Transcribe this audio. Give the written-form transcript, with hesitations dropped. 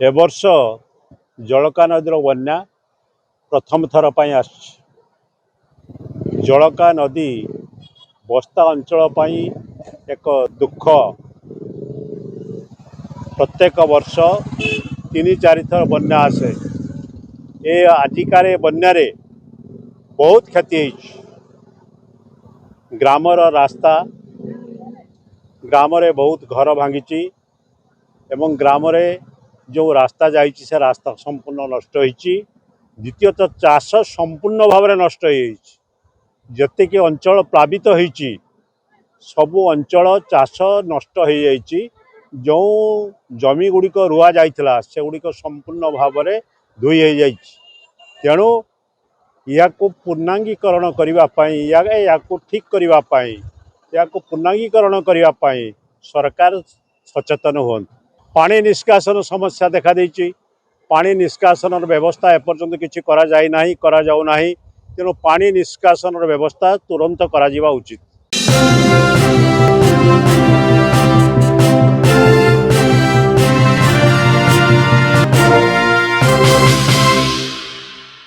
ए वर्ष जलका नदीर बन्या प्रथम थर पर जलका नदी बस्ता अंचल एक दुख। प्रत्येक वर्ष 3-4 थर बन्या आसे। ए आजिकार बन्यारे बहुत क्षति ग्रामर रास्ता ग्राम रे बहुत घर भांगी एवं ग्राम रे जो रास्ता जाइए से रास्ता संपूर्ण नष्ट होइछि। द्वितीयतः चाष संपूर्ण भाव में नष्ट होती अंचल प्लावित होइछि सबु अंचल चाष नष्ट हो जाइछि। जो जमी गुड़िक रुआ जाइथिला से गुड़िक संपूर्ण भाव में धोई हो जाइछि। तेणु या पूर्णांगीकरण करने या ठीक करने या पूर्णांगीकरण करने सरकार सचेतन हुआ। पानी निष्कासन समस्या देखा देछि। पानी निष्कासन व्यवस्था एपर्यंत किसी करा जाऊ नाही। तेणु पानी निष्कासन व्यवस्था तुरंत करा उचित।